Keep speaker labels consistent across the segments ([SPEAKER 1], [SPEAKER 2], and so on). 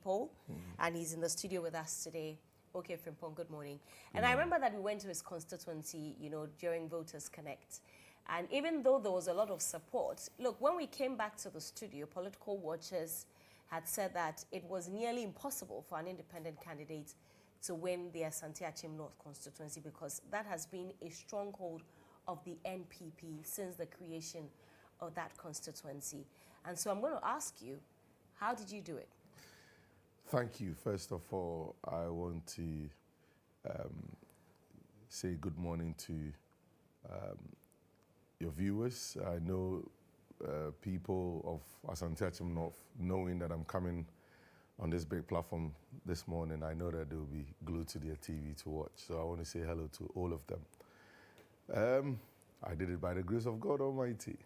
[SPEAKER 1] people, and he's in the studio with us today. Okay, Frimpong, good morning. And I remember that we went to his constituency, you know, during Voters Connect. And even though there was a lot of support, look, when we came back to the studio, political watchers had said that it was nearly impossible for an independent candidate to win the Asante Akyem North constituency, because that has been a stronghold of the NPP since the creation of that constituency. And so I'm going to ask you, how did you do it?
[SPEAKER 2] Thank you. First of all, I want to say good morning to your viewers. I know people of Asante Akyem North, knowing that I'm coming on this big platform this morning, I know that they'll be glued to their TV to watch. So I want to say hello to all of them. I did it by the grace of God Almighty.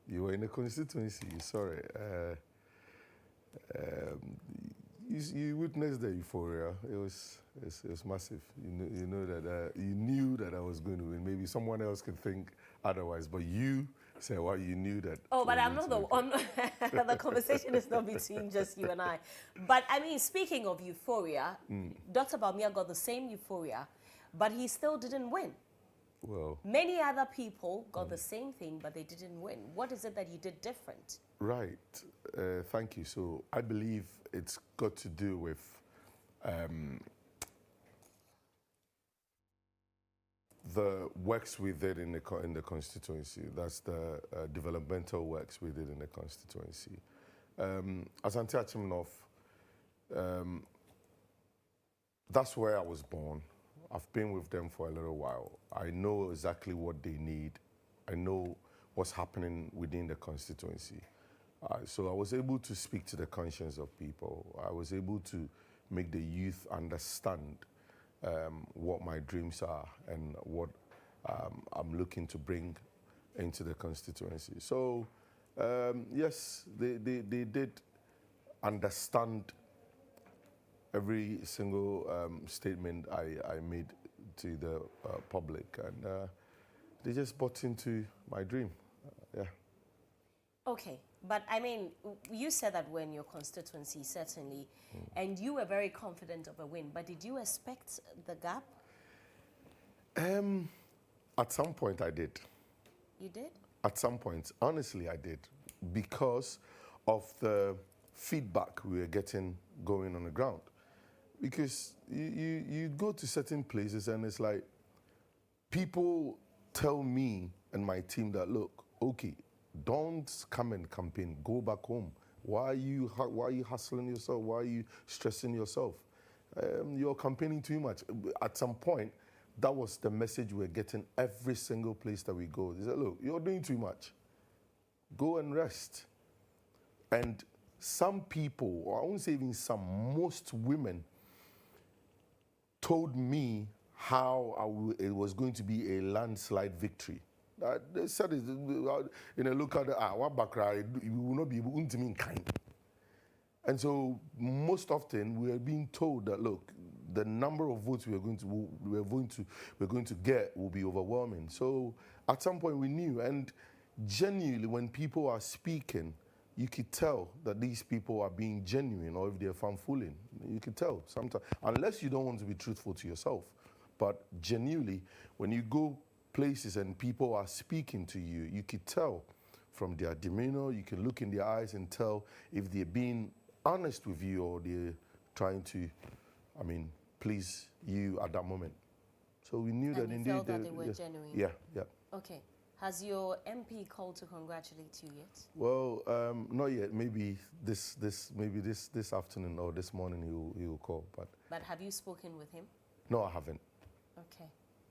[SPEAKER 2] You were in the constituency, sorry. You witnessed the euphoria. It was massive. You know that you knew that I was going to win. Maybe someone else can think otherwise, but you, Serwaa, you knew that.
[SPEAKER 1] Oh, but I'm not the conversation is not between just you and I. But I mean, speaking of euphoria, Dr. Bawumia got the same euphoria, but he still didn't win.
[SPEAKER 2] Well,
[SPEAKER 1] many other people got the same thing, but they didn't win. What is it that you did different?
[SPEAKER 2] Right. Thank you. So I believe it's got to do with the works we did in the constituency. That's the developmental works we did in the constituency. Asante Akyem North, that's where I was born. I've been with them for a little while. I know exactly what they need. I know what's happening within the constituency. So I was able to speak to the conscience of people. I was able to make the youth understand what my dreams are and what I'm looking to bring into the constituency. So yes, they did understand every single statement I made to the public, and they just bought into my dream. Yeah.
[SPEAKER 1] Okay, but I mean, you said that we're in your constituency, certainly, and you were very confident of a win, but did you expect the gap?
[SPEAKER 2] At some point I did.
[SPEAKER 1] You did?
[SPEAKER 2] At some point, honestly I did, because of the feedback we were getting going on the ground. Because you go to certain places and it's like, people tell me and my team that, look, okay, don't come and campaign, go back home. Why are you hustling yourself? Why are you stressing yourself? You're campaigning too much. At some point, that was the message we're getting every single place that we go. They said, look, you're doing too much. Go and rest. And some people, or I won't say even some, most women told me how it was going to be a landslide victory. They said it in a look at what background, you will not be able to mean kind. And so most often we are being told that, look, the number of votes we're going to get will be overwhelming. So at some point we knew, and genuinely when people are speaking, you could tell that these people are being genuine, or if they're fanfooling. You could tell sometimes, unless you don't want to be truthful to yourself. But genuinely, when you go places and people are speaking to you, you could tell from their demeanor. You can look in their eyes and tell if they're being honest with you or they're trying to, please you at that moment. So we knew that indeed
[SPEAKER 1] felt that they were genuine.
[SPEAKER 2] Yeah, yeah.
[SPEAKER 1] Okay. Has your MP called to congratulate you yet?
[SPEAKER 2] Well, not yet. Maybe this afternoon or this morning he will call.
[SPEAKER 1] But have you spoken with him?
[SPEAKER 2] No, I haven't.
[SPEAKER 1] Okay.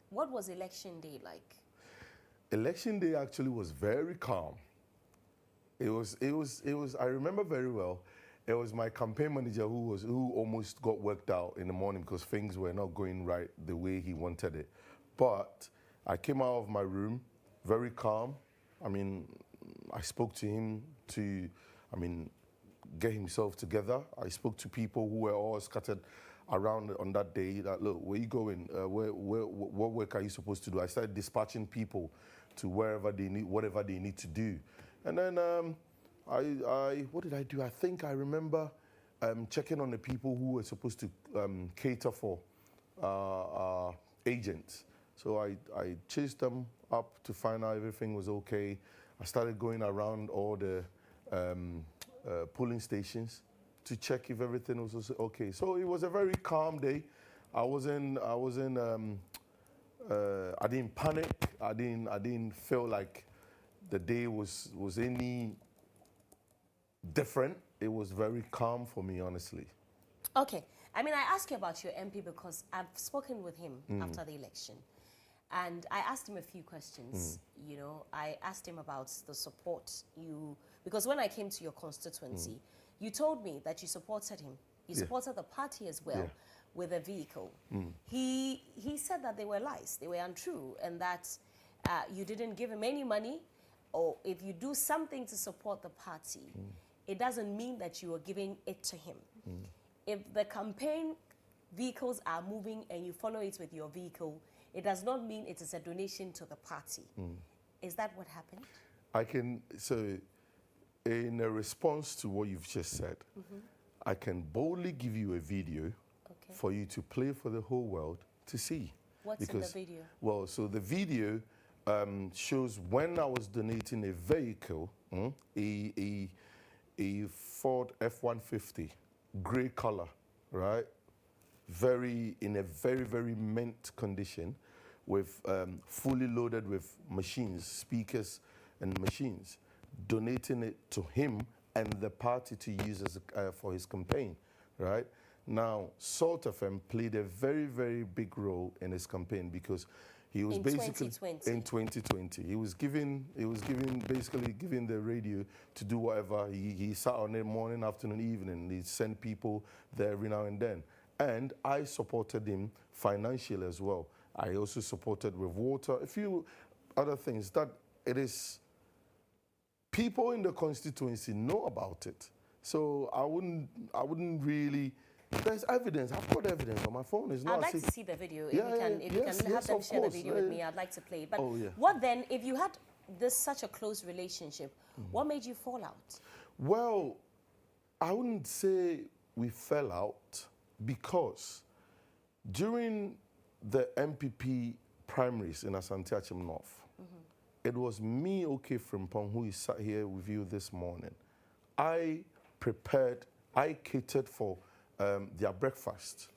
[SPEAKER 1] What was election day like?
[SPEAKER 2] Election day actually was very calm. It was. I remember very well. It was my campaign manager who almost got worked out in the morning because things were not going right the way he wanted it. But I came out of my room very calm. I spoke to him to, get himself together. I spoke to people who were all scattered around on that day. That, look, where you going? What work are you supposed to do? I started dispatching people to whatever they need to do. And then what did I do? I think I remember checking on the people who were supposed to cater for agents. So I chased them up to find out everything was okay. I started going around all the polling stations to check if everything was also okay. So it was a very calm day. I didn't panic. I didn't feel like the day was any different. It was very calm for me, honestly.
[SPEAKER 1] Okay. I mean, I asked you about your MP because I've spoken with him after the election. And I asked him a few questions. You know, I asked him about the support because when I came to your constituency, you told me that you supported him. You supported the party as well with a vehicle. He said that they were lies, they were untrue, and that you didn't give him any money, or if you do something to support the party, it doesn't mean that you are giving it to him. If the campaign vehicles are moving and you follow it with your vehicle, it does not mean it is a donation to the party. Is that what happened?
[SPEAKER 2] So in a response to what you've just said, I can boldly give you a video for you to play for the whole world to see.
[SPEAKER 1] What's in the video?
[SPEAKER 2] Well, so the video shows when I was donating a vehicle, a Ford F-150, gray color, right? In a very, very mint condition, with fully loaded with machines, speakers and machines, donating it to him and the party to use as for his campaign, right? Now, Salt FM played a very, very big role in his campaign because he was basically
[SPEAKER 1] 2020.
[SPEAKER 2] In 2020. He was basically giving the radio to do whatever. He sat on it morning, afternoon, evening. He sent people there every now and then. And I supported him financially as well. I also supported with water, a few other things that it is people in the constituency know about it. So I wouldn't really. There's evidence. I've got evidence on my phone. It's not.
[SPEAKER 1] I'd like to see the video. If
[SPEAKER 2] Yeah,
[SPEAKER 1] you can,
[SPEAKER 2] yeah,
[SPEAKER 1] if you can have them share the video with me, I'd like to play it. But what then, if you had such a close relationship, what made you fall out?
[SPEAKER 2] Well, I wouldn't say we fell out because during the MPP primaries in Asante Akyem North, it was me, Ohene Frimpong, who is sat here with you this morning. I catered for their breakfast.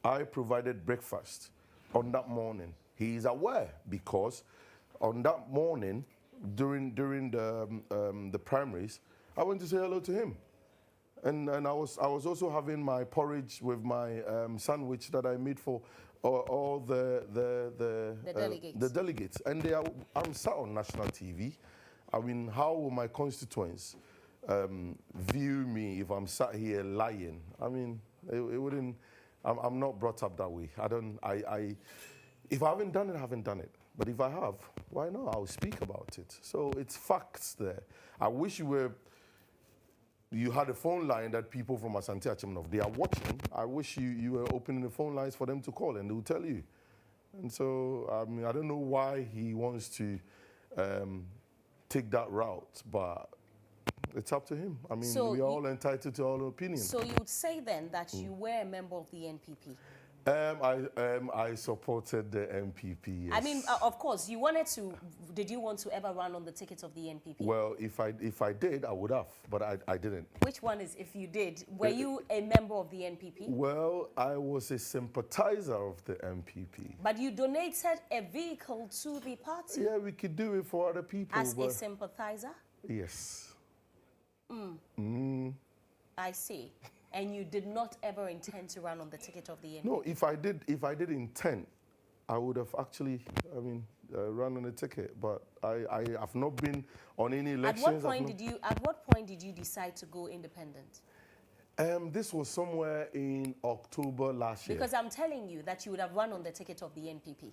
[SPEAKER 2] I provided breakfast on that morning. He is aware because on that morning, during the primaries, I went to say hello to him. And I was also having my porridge with my sandwich that I made for all the delegates. And I'm sat on national TV. I mean, how will my constituents view me if I'm sat here lying? I mean, it wouldn't. I'm not brought up that way. If I haven't done it, I haven't done it. But if I have, why not? I'll speak about it. So it's facts there. I wish you had a phone line that people from Asante Akyem North, they are watching. I wish you were opening the phone lines for them to call and they'll tell you. And so, I mean, I don't know why he wants to take that route, but it's up to him. I mean, so we are all entitled to our opinions.
[SPEAKER 1] So you would say then that you were a member of the NPP?
[SPEAKER 2] I supported the NPP, yes.
[SPEAKER 1] I mean, of course, did you want to ever run on the ticket of the NPP?
[SPEAKER 2] Well, if I did, I would have, but I didn't.
[SPEAKER 1] Which one is if you did? Were you a member of the NPP?
[SPEAKER 2] Well, I was a sympathizer of the NPP.
[SPEAKER 1] But you donated a vehicle to the party?
[SPEAKER 2] Yeah, we could do it for other people.
[SPEAKER 1] As a sympathizer?
[SPEAKER 2] Yes.
[SPEAKER 1] I see. And you did not ever intend to run on the ticket of the NPP?
[SPEAKER 2] No, if I did intend, I would have actually, run on the ticket. But I have not been on any elections.
[SPEAKER 1] At what point did you decide to go independent?
[SPEAKER 2] This was somewhere in October last year.
[SPEAKER 1] Because I'm telling you that you would have run on the ticket of the NPP.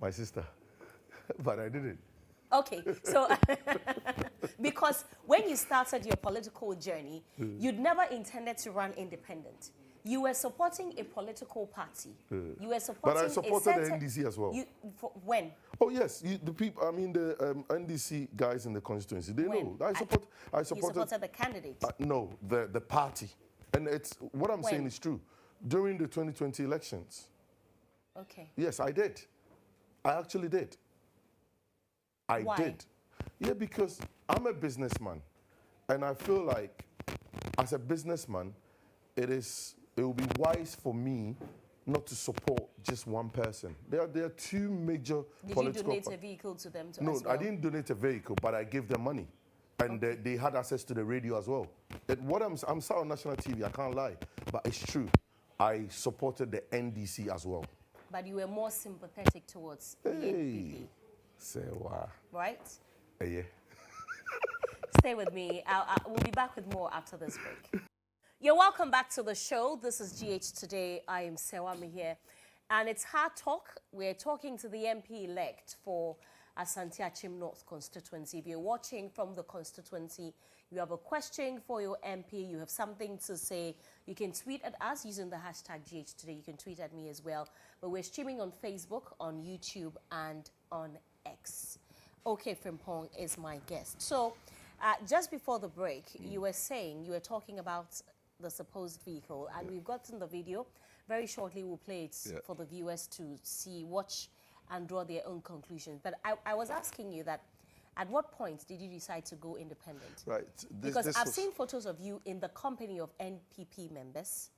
[SPEAKER 2] My sister, but I didn't.
[SPEAKER 1] Okay, so because when you started your political journey, you'd never intended to run independent. You were supporting a political party. You were supporting
[SPEAKER 2] But I supported the
[SPEAKER 1] certain,
[SPEAKER 2] NDC as well.
[SPEAKER 1] When?
[SPEAKER 2] Oh yes, the people. I mean the NDC guys in the constituency. They know. I supported.
[SPEAKER 1] You supported the candidate.
[SPEAKER 2] No, the party, and it's what I'm saying is true. During the 2020 elections.
[SPEAKER 1] Okay.
[SPEAKER 2] Yes, I did. I actually did.
[SPEAKER 1] Why?
[SPEAKER 2] Did. Yeah, because I'm a businessman, and I feel like, as a businessman, it will be wise for me not to support just one person. There are two major political...
[SPEAKER 1] Did you donate a vehicle to them
[SPEAKER 2] No,
[SPEAKER 1] as well?
[SPEAKER 2] I didn't donate a vehicle, but I gave them money. And they had access to the radio as well. I'm sat on national TV, I can't lie, but it's true. I supported the NDC as well.
[SPEAKER 1] But you were more sympathetic towards the NPP.
[SPEAKER 2] Serwaa.
[SPEAKER 1] Right?
[SPEAKER 2] Yeah.
[SPEAKER 1] Stay with me. We'll be back with more after this break. You're welcome back to the show. This is GH Today. I am Serwaa Amihere. And it's Hard Talk. We're talking to the MP-elect for Asante Akyem North constituency. If you're watching from the constituency, you have a question for your MP, you have something to say, you can tweet at us using the hashtag GH Today. You can tweet at me as well. But we're streaming on Facebook, on YouTube, and on X. Ohene Frimpong is my guest. So just before the break, you were talking about the supposed vehicle, and we've gotten the video. Very shortly, we'll play it for the viewers to see, watch, and draw their own conclusions. But I was asking you that, at what point did you decide to go independent?
[SPEAKER 2] Right.
[SPEAKER 1] Because I've seen photos of you in the company of NPP members.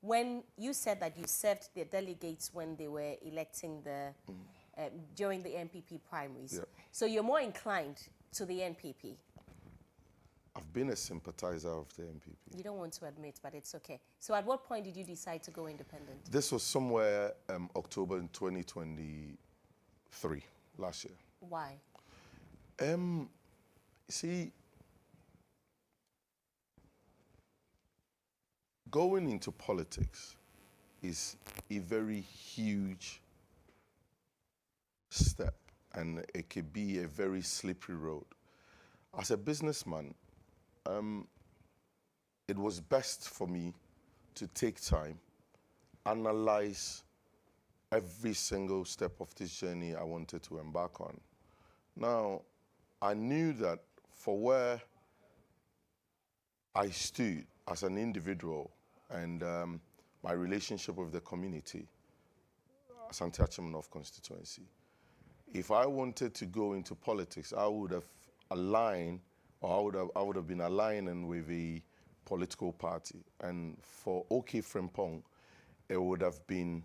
[SPEAKER 1] When you said that you served the delegates when they were electing during the NPP primaries.
[SPEAKER 2] Yeah.
[SPEAKER 1] So you're more inclined to the NPP.
[SPEAKER 2] I've been a sympathizer of the NPP.
[SPEAKER 1] You don't want to admit, but it's okay. So at what point did you decide to go independent?
[SPEAKER 2] This was somewhere October in 2023, last year.
[SPEAKER 1] Why?
[SPEAKER 2] See, going into politics is a very huge step, and it could be a very slippery road. As a businessman, it was best for me to take time, analyze every single step of this journey I wanted to embark on. Now, I knew that for where I stood as an individual and my relationship with the community, Asante Akyem North constituency, if I wanted to go into politics, I would have aligned, or I would have been aligning with a political party. And for Ohene Frimpong, it would have been,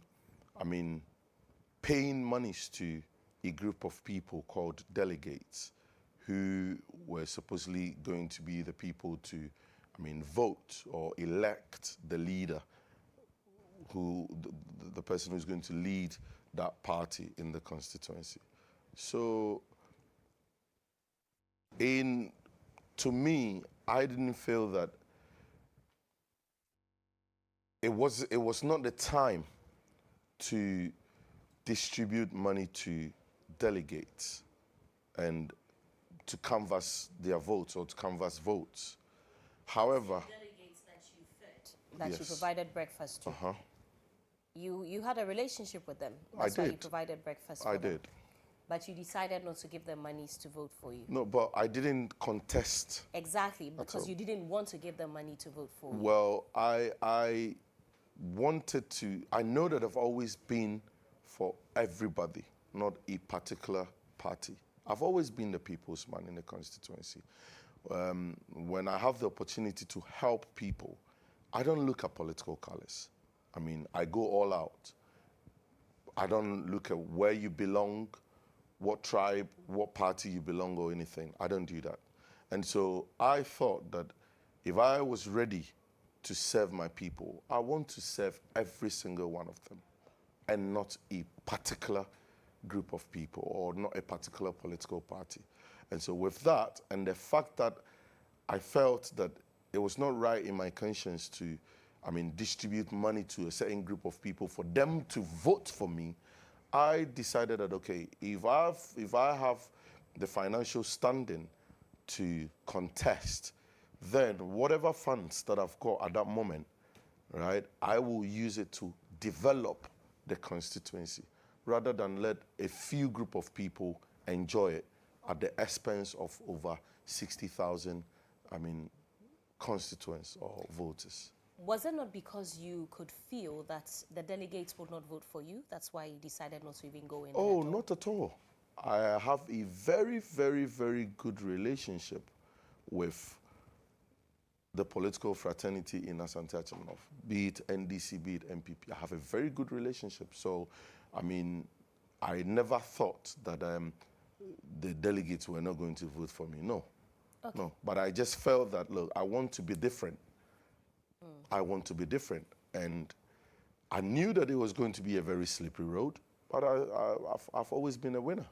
[SPEAKER 2] paying monies to a group of people called delegates who were supposedly going to be the people to, vote or elect the leader, the person who's going to lead that party in the constituency. So, to me, I didn't feel that it was not the time to distribute money to delegates and to canvass their votes or to canvass votes. However,
[SPEAKER 1] Delegates that you fed, that you provided breakfast to. You had a relationship with them. That's why you provided breakfast for them.
[SPEAKER 2] I did.
[SPEAKER 1] But you decided not to give them monies to vote for you.
[SPEAKER 2] No, but I didn't contest.
[SPEAKER 1] Exactly, because you didn't want to give them money to vote for you.
[SPEAKER 2] Well, I wanted to, I know that I've always been for everybody, not a particular party. I've always been the people's man in the constituency. When I have the opportunity to help people, I don't look at political colors. I go all out. I don't look at where you belong, what tribe, what party you belong or anything. I don't do that. And so I thought that if I was ready to serve my people, I want to serve every single one of them and not a particular group of people or not a particular political party. And so with that, and the fact that I felt that it was not right in my conscience to, distribute money to a certain group of people for them to vote for me, I decided that, okay, if I have the financial standing to contest, then whatever funds that I've got at that moment, right? I will use it to develop the constituency rather than let a few group of people enjoy it at the expense of over 60,000, constituents or voters.
[SPEAKER 1] Was it not because you could feel that the delegates would not vote for you? That's why you decided not to even go in?
[SPEAKER 2] Oh, not at all. I have a very, very, very good relationship with the political fraternity in Asante Akyem North, be it NDC, be it MPP. I have a very good relationship. So, I never thought that the delegates were not going to vote for me. No.
[SPEAKER 1] Okay.
[SPEAKER 2] No. But I just felt that, look, I want to be different. I want to be different. And I knew that it was going to be a very slippery road, but I've always been a winner.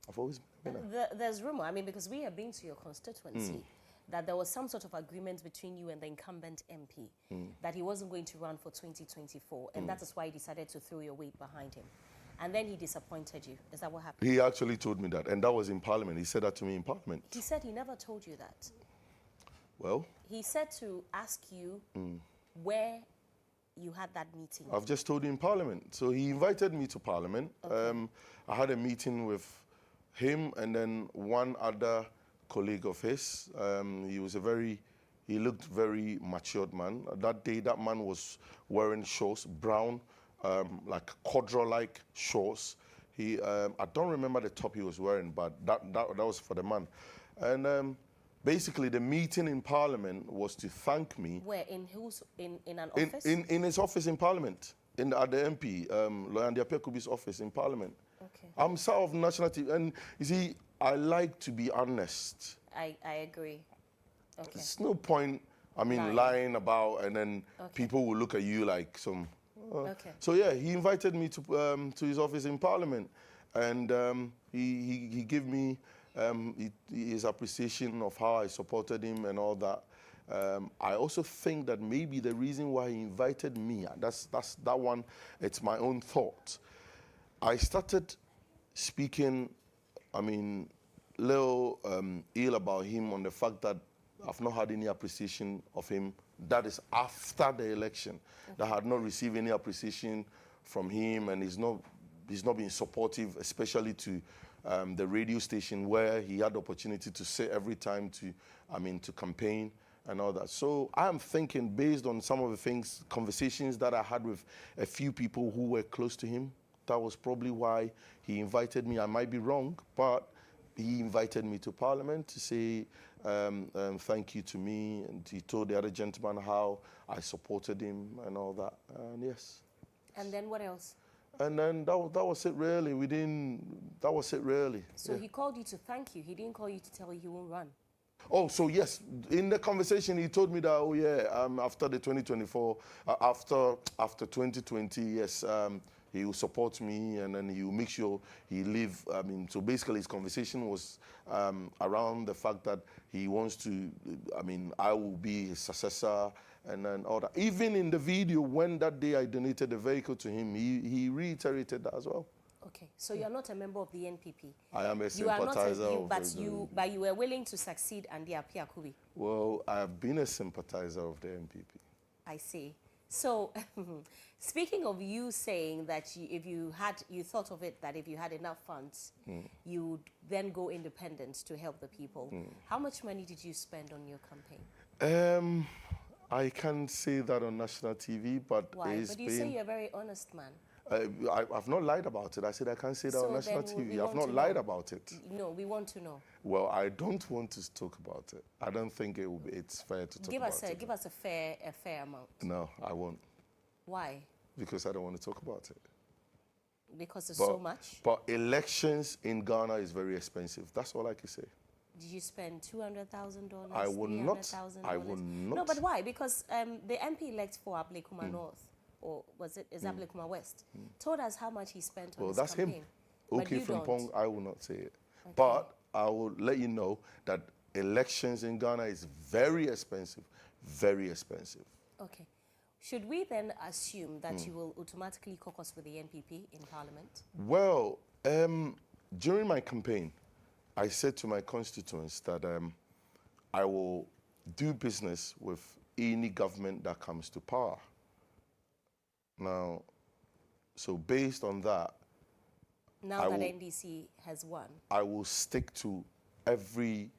[SPEAKER 2] I've always been a winner.
[SPEAKER 1] There's rumor, because we have been to your constituency, that there was some sort of agreement between you and the incumbent MP that he wasn't going to run for 2024, and that is why he decided to throw your weight behind him. And then he disappointed you. Is that what happened?
[SPEAKER 2] He actually told me that, and that was in Parliament. He said that to me in Parliament.
[SPEAKER 1] He said he never told you that.
[SPEAKER 2] Well?
[SPEAKER 1] He said to ask you where you had that meeting.
[SPEAKER 2] I've just told you in Parliament. So he invited me to Parliament.
[SPEAKER 1] Okay.
[SPEAKER 2] I had a meeting with him and then one other colleague of his. He looked very matured man. That day, that man was wearing shorts, brown, like corduroy-like shorts. I don't remember the top he was wearing, but that was for the man. And basically, the meeting in Parliament was to thank me.
[SPEAKER 1] Where? In an office?
[SPEAKER 2] In his office in Parliament, at the MP, Loyandi Apekubi's office in Parliament.
[SPEAKER 1] Okay.
[SPEAKER 2] I'm sort of national TV, and you see, I like to be honest.
[SPEAKER 1] I agree. Okay.
[SPEAKER 2] There's no point, lying about, and then people will look at you like some.
[SPEAKER 1] Okay.
[SPEAKER 2] So yeah, he invited me to his office in Parliament, and he gave me his appreciation of how I supported him and all that. I also think that maybe the reason why he invited me, that's that one, it's my own thought. I started speaking, little ill about him on the fact that I've not had any appreciation of him. That is after the election. That I had not received any appreciation from him, and he's not been supportive, especially to the radio station where he had the opportunity to say every time to campaign and all that. So I'm thinking, based on some of the conversations that I had with a few people who were close to him, that was probably why he invited me. I might be wrong, but he invited me to Parliament to say thank you to me, and he told the other gentleman how I supported him and all that, and yes.
[SPEAKER 1] And then what else?
[SPEAKER 2] And then that was it really. That was it really.
[SPEAKER 1] So he called you to thank you. He didn't call you to tell you he won't run.
[SPEAKER 2] Oh, so yes, in the conversation he told me that, after the 2024, after 2020, yes, he will support me, and then he will make sure he live. So basically his conversation was around the fact that he wants to, I will be his successor, and then all that. Even in the video, when that day I donated the vehicle to him, he reiterated that as well.
[SPEAKER 1] Okay, so you're not a member of the NPP.
[SPEAKER 2] I am a sympathizer.
[SPEAKER 1] But you were willing to succeed and the Apiakubi.
[SPEAKER 2] Well, I have been a sympathizer of the NPP.
[SPEAKER 1] I see. So, speaking of you saying that if you thought of it that if you had enough funds, you would then go independent to help the people. How much money did you spend on your campaign?
[SPEAKER 2] I can't say that on national TV, but
[SPEAKER 1] why? But you say you're a very honest man.
[SPEAKER 2] I've not lied about it. I said I can't say that on national TV. I've not lied about it.
[SPEAKER 1] No, we want to know.
[SPEAKER 2] Well, I don't want to talk about it. I don't think it's fair to talk about it.
[SPEAKER 1] Give us a fair amount.
[SPEAKER 2] No, I won't.
[SPEAKER 1] Why?
[SPEAKER 2] Because I don't want to talk about it.
[SPEAKER 1] Because there's so much?
[SPEAKER 2] But elections in Ghana is very expensive. That's all I can say.
[SPEAKER 1] Did you spend $200,000?
[SPEAKER 2] I will not. I will not.
[SPEAKER 1] No, but why? Because the MP-elect for Ablekuma North, or is Ablekuma West, told us how much he spent on his campaign.
[SPEAKER 2] Well, that's him. Okay, Frimpong, I will not say it. Okay. But I will let you know that elections in Ghana is very expensive. Very expensive.
[SPEAKER 1] Okay. Should we then assume that you will automatically caucus with the NPP in Parliament?
[SPEAKER 2] Well, during my campaign, I said to my constituents that I will do business with any government that comes to power. Now, so based on that,
[SPEAKER 1] Now that NDC has won.
[SPEAKER 2] I will stick to everything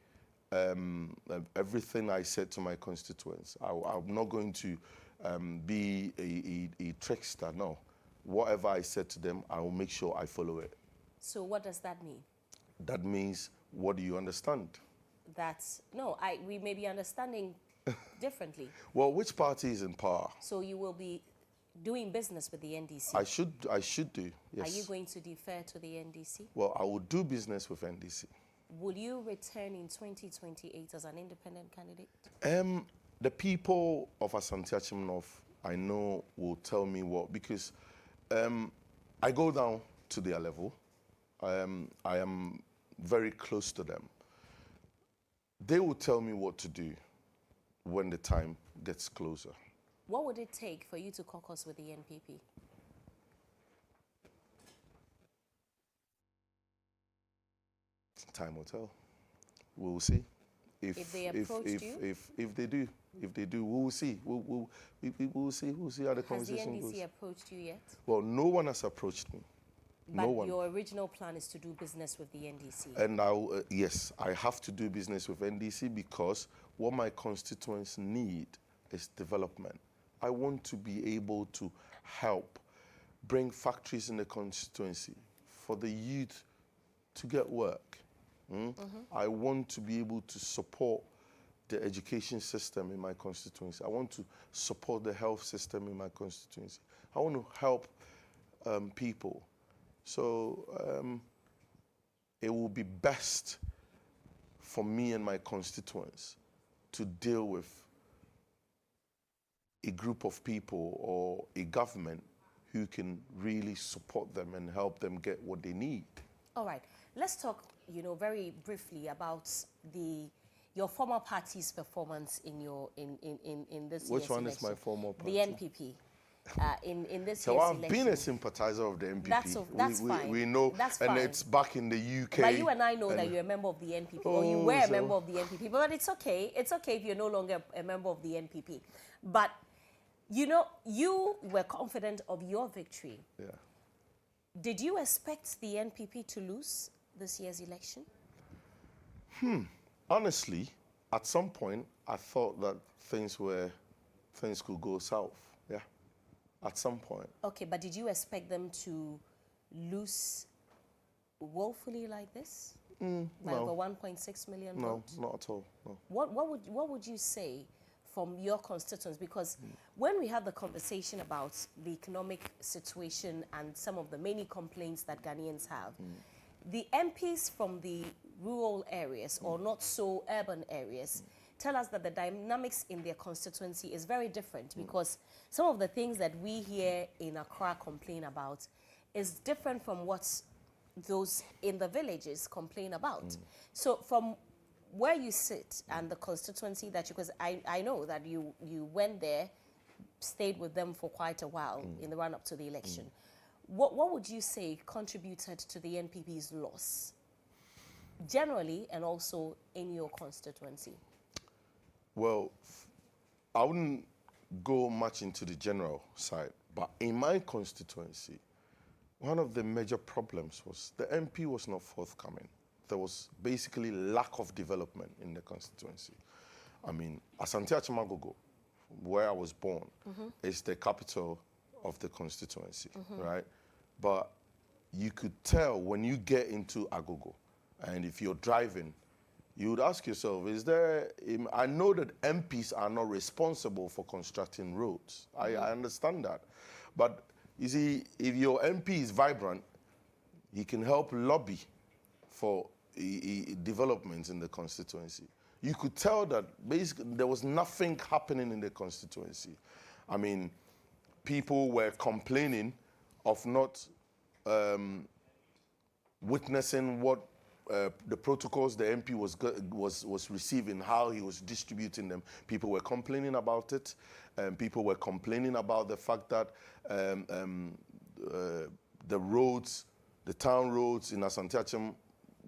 [SPEAKER 2] I said to my constituents. I'm not going to be a trickster, no. Whatever I said to them, I will make sure I follow it.
[SPEAKER 1] So what does that mean?
[SPEAKER 2] That means, what do you understand?
[SPEAKER 1] We may be understanding differently.
[SPEAKER 2] Well, which party is in power?
[SPEAKER 1] So you will be doing business with the NDC.
[SPEAKER 2] I should do, yes.
[SPEAKER 1] Are you going to defer to the NDC?
[SPEAKER 2] Well, I will do business with NDC.
[SPEAKER 1] Will you return in 2028 as an independent candidate?
[SPEAKER 2] The people of Asante Akyem North, I know, will tell me what, because I go down to their level. I am very close to them. They will tell me what to do when the time gets closer.
[SPEAKER 1] What would it take for you to caucus with the NPP?
[SPEAKER 2] Time will tell. We will see.
[SPEAKER 1] If they approached you?
[SPEAKER 2] If they do, we will see. We will see. We'll see how the conversation goes.
[SPEAKER 1] Has the NDC approached you yet?
[SPEAKER 2] Well, no one has approached me.
[SPEAKER 1] But
[SPEAKER 2] no one.
[SPEAKER 1] Your original plan is to do business with the NDC.
[SPEAKER 2] And yes, I have to do business with NDC because what my constituents need is development. I want to be able to help bring factories in the constituency for the youth to get work. I want to be able to support the education system in my constituency. I want to support the health system in my constituency. I want to help people. So it will be best for me and my constituents to deal with a group of people or a government who can really support them and help them get what they need.
[SPEAKER 1] All right. Let's talk, very briefly about your former party's performance in this
[SPEAKER 2] Which
[SPEAKER 1] year's
[SPEAKER 2] one
[SPEAKER 1] election.
[SPEAKER 2] is my former party?
[SPEAKER 1] The NPP. In this
[SPEAKER 2] So
[SPEAKER 1] year's
[SPEAKER 2] I've
[SPEAKER 1] election.
[SPEAKER 2] been a sympathizer of the NPP.
[SPEAKER 1] That's fine.
[SPEAKER 2] We know,
[SPEAKER 1] that's
[SPEAKER 2] and
[SPEAKER 1] fine.
[SPEAKER 2] it's back in the UK.
[SPEAKER 1] But you and I know that you're a member of the NPP, or you were a member of the NPP. But it's okay. It's okay if you're no longer a member of the NPP. But, you were confident of your victory.
[SPEAKER 2] Yeah.
[SPEAKER 1] Did you expect the NPP to lose this year's election?
[SPEAKER 2] Honestly, at some point, I thought that things could go south. Yeah. At some point.
[SPEAKER 1] Okay, but did you expect them to lose woefully like this? By
[SPEAKER 2] no.
[SPEAKER 1] over 1.6 million
[SPEAKER 2] No,
[SPEAKER 1] votes?
[SPEAKER 2] not at all. No.
[SPEAKER 1] What would you say from your constituents? Because when we have the conversation about the economic situation and some of the many complaints that Ghanaians have, the MPs from the rural areas or not so urban areas tell us that the dynamics in their constituency is very different, because some of the things that we hear in Accra complain about is different from what those in the villages complain about. So from where you sit and the constituency that you, because I know that you went there, stayed with them for quite a while in the run-up to the election. What would you say contributed to the NPP's loss, generally, and also in your constituency?
[SPEAKER 2] Well, I wouldn't go much into the general side, but in my constituency, one of the major problems was the MP was not forthcoming. There was basically lack of development in the constituency. I mean, Asante Akyem North, where I was born, is the capital of the constituency, right? But you could tell when you get into Agogo, and if you're driving, you would ask yourself, I know that MPs are not responsible for constructing roads. I understand that. But you see, if your MP is vibrant, he can help lobby for developments in the constituency. You could tell that basically there was nothing happening in the constituency. I mean, people were complaining of not witnessing what the protocols the MP was receiving, how he was distributing them. People were complaining about it. People were complaining about the fact that the roads, the town roads in Asante Akyem,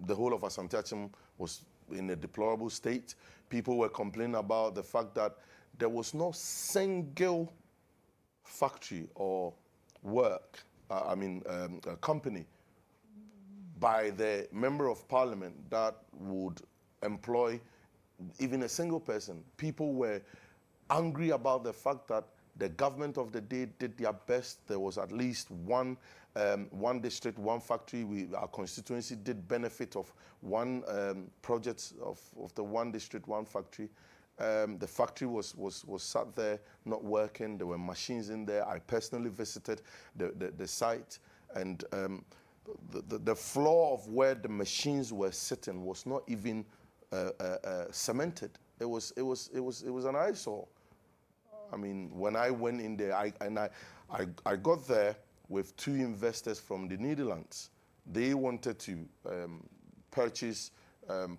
[SPEAKER 2] the whole of Asante Akyem was in a deplorable state. People were complaining about the fact that there was no single factory or work, a company by the member of parliament that would employ even a single person. People were angry about the fact that the government of the day did their best. There was at least one district, one factory. Our constituency did benefit of one project of the one district, one factory. The factory was sat there, not working. There were machines in there. I personally visited the site, and the floor of where the machines were sitting was not even cemented. It was an eyesore. I mean, when I went in there, I got there with 2 investors from the Netherlands. They wanted to purchase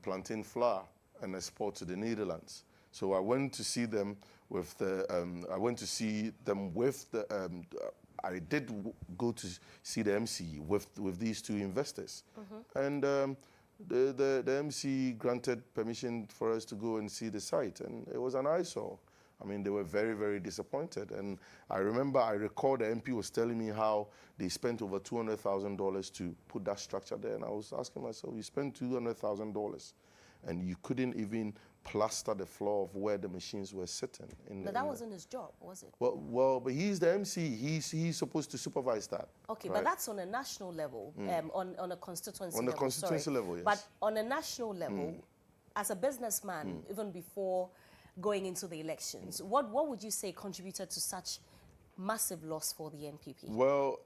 [SPEAKER 2] plantain flour and export to the Netherlands. So I went to see them with the. I did go to see the MC with these 2 investors, and the MC granted permission for us to go and see the site, and it was an eyesore. I mean, they were very, very disappointed. And I recall the MP was telling me how they spent over $200,000 to put that structure there. And I was asking myself, you spent $200,000 and you couldn't even plaster the floor of where the machines were sitting.
[SPEAKER 1] But that wasn't his job, was it?
[SPEAKER 2] Well, but he's the MC. He's supposed to supervise that.
[SPEAKER 1] Okay,
[SPEAKER 2] right?
[SPEAKER 1] But that's on a national level, on a constituency level.
[SPEAKER 2] On the constituency level, yes.
[SPEAKER 1] But on a national level, as a businessman, even before going into the elections, what would you say contributed to such massive loss for the NPP?
[SPEAKER 2] Well,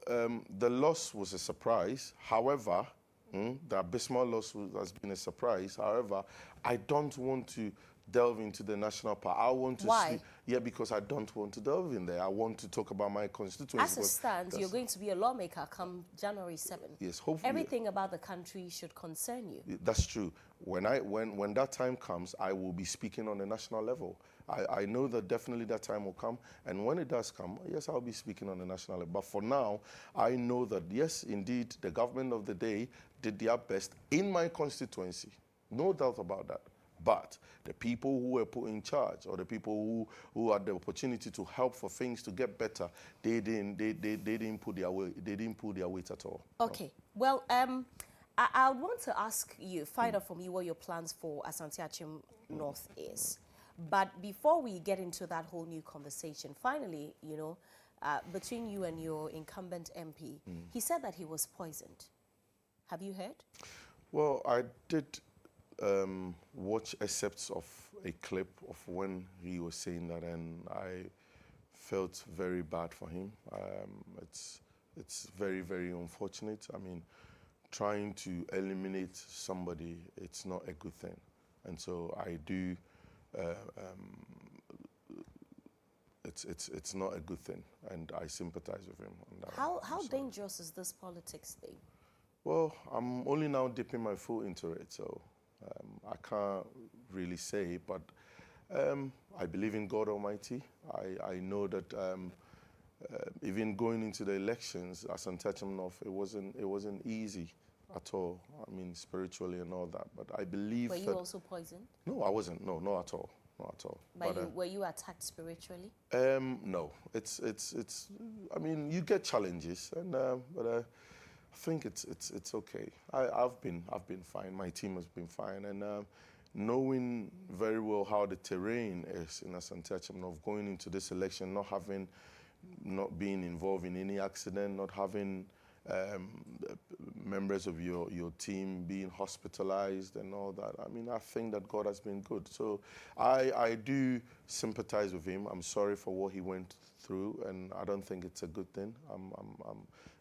[SPEAKER 2] the loss was a surprise. However, the abysmal loss has been a surprise. However, I don't want to delve into the national part. I want to
[SPEAKER 1] Why?
[SPEAKER 2] Because I don't want to delve in there. I want to talk about my constituency.
[SPEAKER 1] As it stands, you're going to be a lawmaker come January 7th.
[SPEAKER 2] Yes, hopefully.
[SPEAKER 1] Everything about the country should concern you.
[SPEAKER 2] That's true. When that time comes, I will be speaking on the national level. I know that definitely that time will come, and when it does come, yes, I'll be speaking on the national level. But for now, I know that, yes, indeed, the government of the day did their best in my constituency. No doubt about that. But the people who were put in charge, or the people who had the opportunity to help for things to get better, they didn't pull their weight at all.
[SPEAKER 1] Okay. Well, I would want to ask you, find out from you what your plans for Asante Akyem North is. But before we get into that whole new conversation, finally, between you and your incumbent MP, he said that he was poisoned. Have you heard?
[SPEAKER 2] Well, I did watch excerpts of a clip of when he was saying that, and I felt very bad for him. It's very, very unfortunate. I mean, trying to eliminate somebody, it's not a good thing. And so I do, it's not a good thing, and I sympathize with him on that.
[SPEAKER 1] How dangerous is this politics thing?
[SPEAKER 2] Well, I'm only now dipping my foot into it, so I can't really say, but I believe in God Almighty. I know that even going into the elections, Asante Akyem North, it wasn't easy at all. I mean, spiritually and all that. But I believe.
[SPEAKER 1] Were you also poisoned?
[SPEAKER 2] No, I wasn't. No, not at all. Not at all.
[SPEAKER 1] But were you attacked spiritually?
[SPEAKER 2] No. It's. I mean, you get challenges, and but I think it's okay. I've been fine. My team has been fine, and knowing very well how the terrain is in Asante Akyem North, going into this election, not being involved in any accident, not having members of your team being hospitalized and all that. I mean, I think that God has been good. So I do sympathize with him. I'm sorry for what he went through, and I don't think it's a good thing.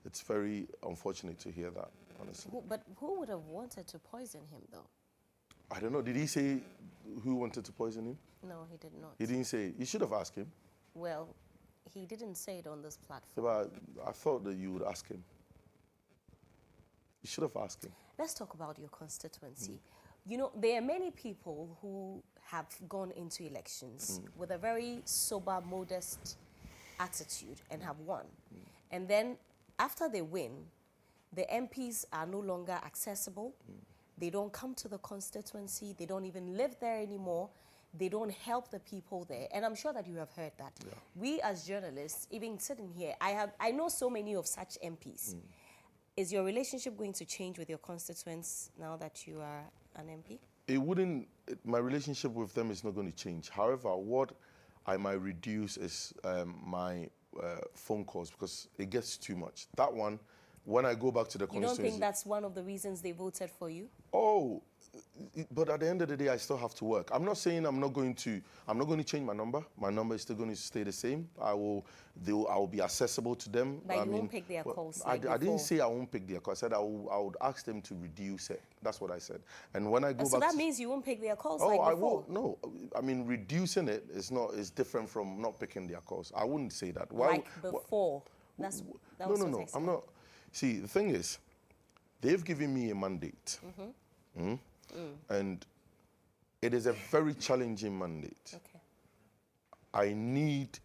[SPEAKER 2] It's very unfortunate to hear that, honestly.
[SPEAKER 1] But who would have wanted to poison him, though?
[SPEAKER 2] I don't know. Did he say who wanted to poison him?
[SPEAKER 1] No, he did not.
[SPEAKER 2] He didn't say. You should have asked him.
[SPEAKER 1] Well, he didn't say it on this platform.
[SPEAKER 2] Yeah, but I thought that you would ask him. You should have asked him.
[SPEAKER 1] Let's talk about your constituency. You know, there are many people who have gone into elections with a very sober, modest attitude and have won. And then after they win, the MPs are no longer accessible. They don't come to the constituency. They don't even live there anymore. they don't help the people there. And I'm sure that you have heard that.
[SPEAKER 2] Yeah.
[SPEAKER 1] We as journalists, even sitting here, I know so many of such MPs. Is your relationship going to change with your constituents now that you are an MP?
[SPEAKER 2] It wouldn't, my relationship with them is not going to change. However, what I might reduce is my phone calls, because it gets too much. That one, when I go back to the constituency...
[SPEAKER 1] You don't think that's one of the reasons they voted for you?
[SPEAKER 2] Oh, but at the end of the day, I still have to work. I'm not saying I'm not going to change my number. My number is still going to stay the same. I will be accessible to them.
[SPEAKER 1] But you won't pick their calls like
[SPEAKER 2] I didn't say I won't pick their calls. I said I would ask them to reduce it. That's what I said. And when I go back...
[SPEAKER 1] So that means you won't pick their calls like before?
[SPEAKER 2] I won't. No. I mean, reducing it is different from not picking their calls. I wouldn't say that. Why,
[SPEAKER 1] like before?
[SPEAKER 2] No. I'm not... See, the thing is, they've given me a mandate. And it is a very challenging mandate.
[SPEAKER 1] Okay.
[SPEAKER 2] I need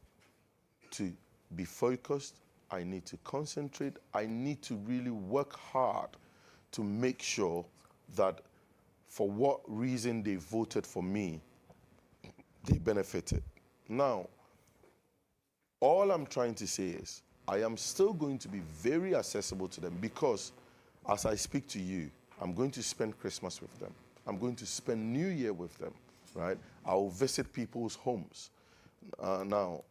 [SPEAKER 2] to be focused. I need to concentrate. I need to really work hard to make sure that for what reason they voted for me, they benefited. Now, all I'm trying to say is I am still going to be very accessible to them, because as I speak to you, I'm going to spend Christmas with them. I'm going to spend New Year with them, right? I'll visit people's homes. Now,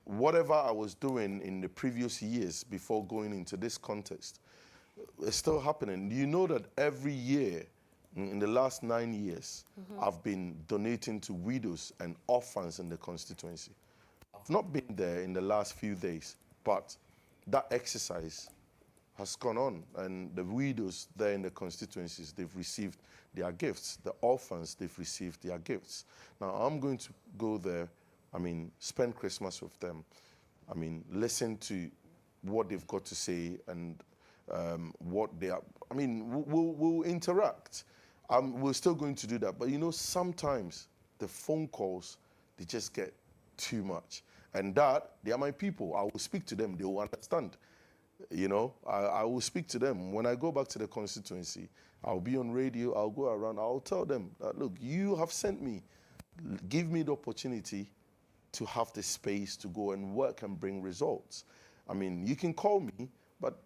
[SPEAKER 2] whatever I was doing in the previous years before going into this contest, it's still happening. You know that every year, in the last 9 years, I've been donating to widows and orphans in the constituency. I've not been there in the last few days, but that exercise has gone on, and the widows there in the constituencies, they've received their gifts. The orphans, they've received their gifts. Now, I'm going to go there, spend Christmas with them, listen to what they've got to say and what they are, we'll interact. We're still going to do that. But, sometimes the phone calls, they just get too much. And that, they are my people. I will speak to them. They will understand. I will speak to them. When I go back to the constituency, I'll be on radio, I'll go around, I'll tell them that, look, you have sent me. Give me the opportunity to have the space to go and work and bring results. You can call me, but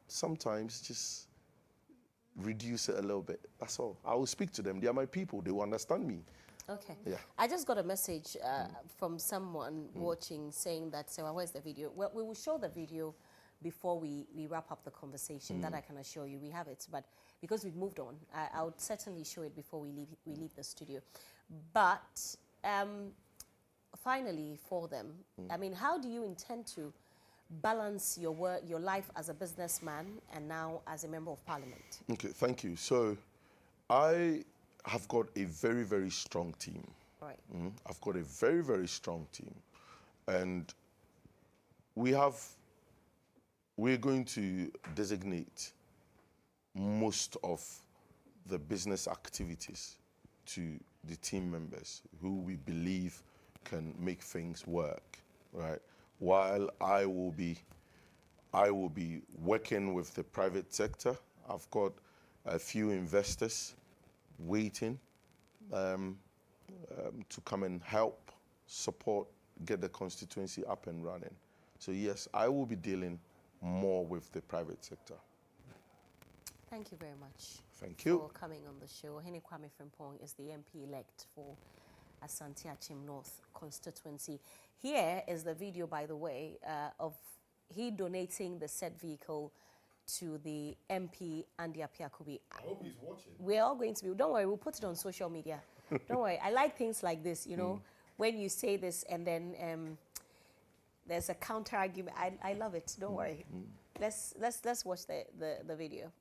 [SPEAKER 2] sometimes just reduce it a little bit. That's all. I will speak to them. They are my people. They will understand me.
[SPEAKER 1] Okay.
[SPEAKER 2] Yeah.
[SPEAKER 1] I just got a message from someone watching saying that, Serwaa, where's the video? Well, we will show the video before we wrap up the conversation. That I can assure you, we have it. But because we've moved on, I would certainly show it before we leave the studio. But finally, for them, how do you intend to balance your work, your life as a businessman and now as a member of parliament? Okay,
[SPEAKER 2] thank you. So I have got a very, very strong team.
[SPEAKER 1] Right.
[SPEAKER 2] I've got a very, very strong team. And we're going to designate most of the business activities to the team members who we believe can make things work, right? While I will be working with the private sector. I've got a few investors waiting to come and help, support, get the constituency up and running. So yes, I will be dealing more with the private sector.
[SPEAKER 1] Thank you very much.
[SPEAKER 2] Thank you
[SPEAKER 1] for coming on the show. Ohene Kwame Frimpong is the MP-elect for Asante Akyem North constituency. Here is the video, by the way, of he donating the said vehicle to the MP, Andy Apiakubi.
[SPEAKER 2] I hope he's watching.
[SPEAKER 1] We're all going to be, don't worry, we'll put it on social media. Don't worry, I like things like this, when you say this and then there's a counter argument. I love it, don't worry. Let's watch the video.